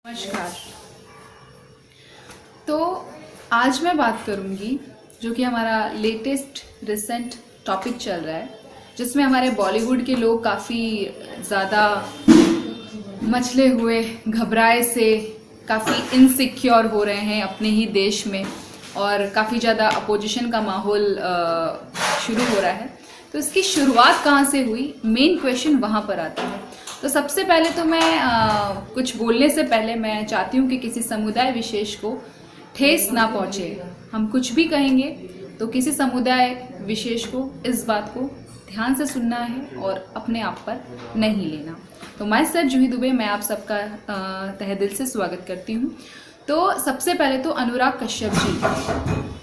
नमस्कार। तो आज मैं बात करूंगी जो कि हमारा लेटेस्ट रिसेंट टॉपिक चल रहा है, जिसमें हमारे बॉलीवुड के लोग काफ़ी ज़्यादा मचले हुए, घबराए से, काफ़ी इनसिक्योर हो रहे हैं अपने ही देश में और काफ़ी ज़्यादा अपोजिशन का माहौल शुरू हो रहा है। तो इसकी शुरुआत कहाँ से हुई, मेन क्वेश्चन वहाँ पर आता है। तो सबसे पहले तो मैं कुछ बोलने से पहले मैं चाहती हूँ कि किसी समुदाय विशेष को ठेस ना पहुँचे। हम कुछ भी कहेंगे तो किसी समुदाय विशेष को इस बात को ध्यान से सुनना है और अपने आप पर नहीं लेना। तो माय सेल्फ जूही दुबे, मैं आप सबका तहे दिल से स्वागत करती हूँ। तो सबसे पहले तो अनुराग कश्यप जी,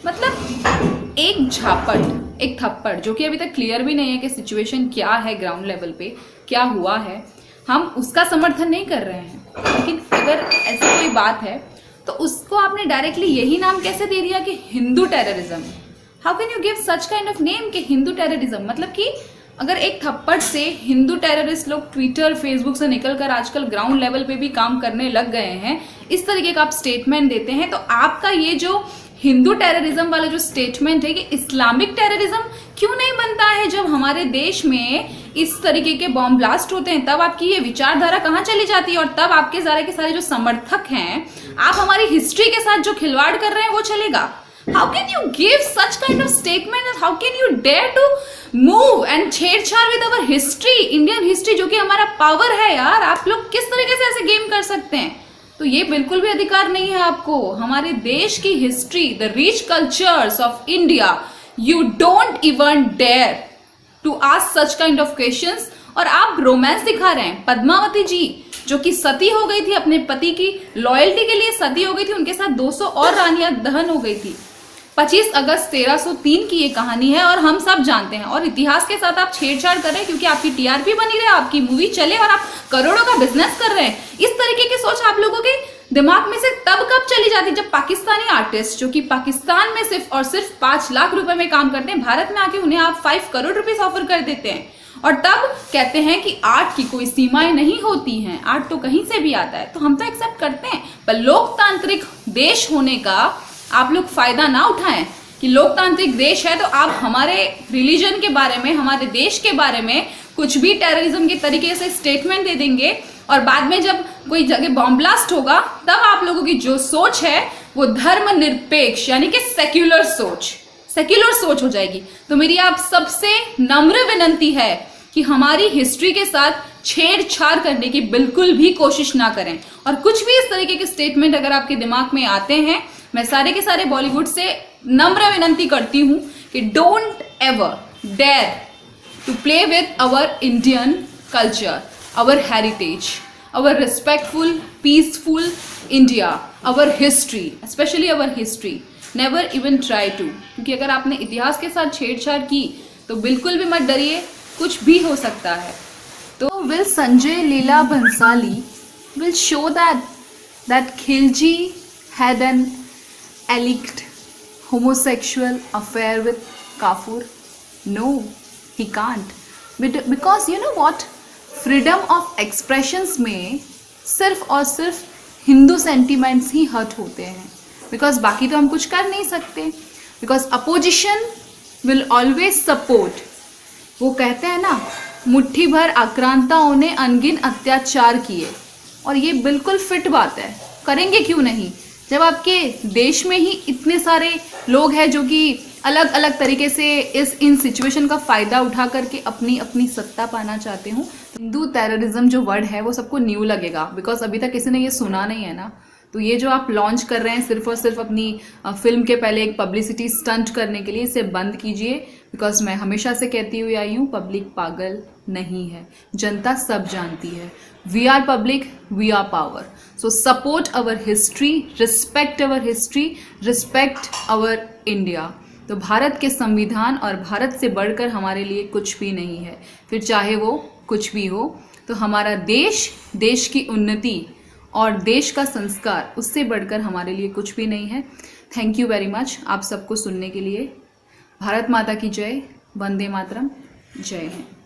मतलब एक झापट, एक थप्पड़, जो कि अभी तक क्लियर भी नहीं है कि सिचुएशन क्या है, ग्राउंड लेवल पे क्या हुआ है। हम उसका समर्थन नहीं कर रहे हैं, लेकिन अगर ऐसी कोई बात है तो उसको आपने डायरेक्टली यही नाम कैसे दे दिया कि Hindu terrorism. How can you give such kind of name कि हिंदू टेररिज्म? मतलब कि अगर एक थप्पड़ से हिंदू टेररिस्ट लोग ट्विटर फेसबुक से निकलकर आजकल ग्राउंड लेवल पे भी काम करने लग गए हैं, इस तरीके का आप स्टेटमेंट देते हैं, तो आपका ये जो हिंदू टेररिज्म वाला जो स्टेटमेंट है, ये इस्लामिक टेररिज्म क्यों नहीं बनता है? जब हमारे देश में इस तरीके के बॉम्ब ब्लास्ट होते हैं तब आपकी ये विचारधारा कहाँ चली जाती है? और तब आपके सारे के सारे जो समर्थक हैं, आप हमारी हिस्ट्री के साथ जो खिलवाड़ कर रहे हैं वो चलेगा? How can you give such kind of statement? How can you dare to move and छेड़छाड़ with our history, Indian history, जो कि हमारा पावर है यार। आप लोग किस तरीके से ऐसे गेम कर सकते हैं? तो ये बिल्कुल भी अधिकार नहीं है आपको। हमारे देश की history, the rich cultures of India, you don't even dare to ask such kind of questions. और आप रोमांस दिखा रहे हैं। पद्मावती जी जो कि सती हो गई थी, अपने पति की लॉयल्टी के लिए सती हो गई थी, उनके साथ 200 और रानियां दहन हो गई थी। 25 अगस्त 1303 की ये कहानी है और हम सब जानते हैं। और इतिहास के साथ आप छेड़छाड़ कर रहे हैं क्योंकि आपकी टीआरपी बनी रहे, आपकी मूवी चले और आप करोड़ों का बिजनेस कर रहे हैं। इस तरीके की सोच आप लोगों के दिमाग में से तब कब चली जाती जब पाकिस्तानी आर्टिस्ट जो कि पाकिस्तान में सिर्फ और सिर्फ 5 लाख रुपए में काम करते हैं, भारत में आके उन्हें आप 5 करोड़ रुपीस ऑफर कर देते हैं और तब कहते हैं कि आर्ट की कोई सीमाएं नहीं होती हैं, आर्ट तो कहीं से भी आता है। तो हम तो एक्सेप्ट करते हैं, पर लोकतांत्रिक देश होने का आप लोग फायदा ना उठाएं कि लोकतांत्रिक देश है तो आप हमारे रिलीजन के बारे में, हमारे देश के बारे में कुछ भी टेररिज्म के तरीके से स्टेटमेंट दे देंगे और बाद में जब कोई जगह बॉम्ब ब्लास्ट होगा तब आप लोगों की जो सोच है वो धर्मनिरपेक्ष यानी कि सेक्युलर सोच हो जाएगी। तो मेरी आप सबसे नम्र विनंती है कि हमारी हिस्ट्री के साथ छेड़छाड़ करने की बिल्कुल भी कोशिश ना करें। और कुछ भी इस तरीके के स्टेटमेंट अगर आपके दिमाग में आते हैं, मैं सारे के सारे बॉलीवुड से नम्र विनंती करती हूं कि don't ever dare to play with our Indian culture, our heritage, our respectful peaceful India, our history, specially our history. Never even try to, क्योंकि अगर आपने इतिहास के साथ छेड़छाड़ की तो बिल्कुल भी मत डरिए, कुछ भी हो सकता है। तो will Sanjay Leela Bhansali will show that Khilji had an alleged homosexual affair with Kafur? No, he can't. Because you know what? Freedom of expressions में सिर्फ और सिर्फ हिंदू सेंटिमेंट्स ही हर्ट होते हैं, बिकॉज बाकी तो हम कुछ कर नहीं सकते। Because opposition will always support. वो कहते हैं ना, मुट्ठी भर आक्रांताओं ने अनगिन अत्याचार किए, और ये बिल्कुल फिट बात है। करेंगे क्यों नहीं, जब आपके देश में ही इतने सारे लोग हैं जो कि अलग अलग तरीके से इन सिचुएशन का फ़ायदा उठा करके अपनी सत्ता पाना चाहते हो। हिंदू टेररिज्म जो वर्ड है वो सबको न्यू लगेगा, बिकॉज अभी तक किसी ने ये सुना नहीं है ना। तो ये जो आप लॉन्च कर रहे हैं सिर्फ और सिर्फ अपनी फिल्म के पहले एक पब्लिसिटी स्टंट करने के लिए, इसे बंद कीजिए। बिकॉज मैं हमेशा से कहती हुई आई हूँ, पब्लिक पागल नहीं है, जनता सब जानती है। We are public, we are power. So support our history, respect our history, respect our India. तो भारत के संविधान और भारत से बढ़कर हमारे लिए कुछ भी नहीं है, फिर चाहे वो कुछ भी हो। तो हमारा देश, देश की उन्नति और देश का संस्कार, उससे बढ़कर हमारे लिए कुछ भी नहीं है। थैंक यू वेरी मच आप सबको सुनने के लिए। भारत माता की जय, वंदे मातरम, जय हिंद।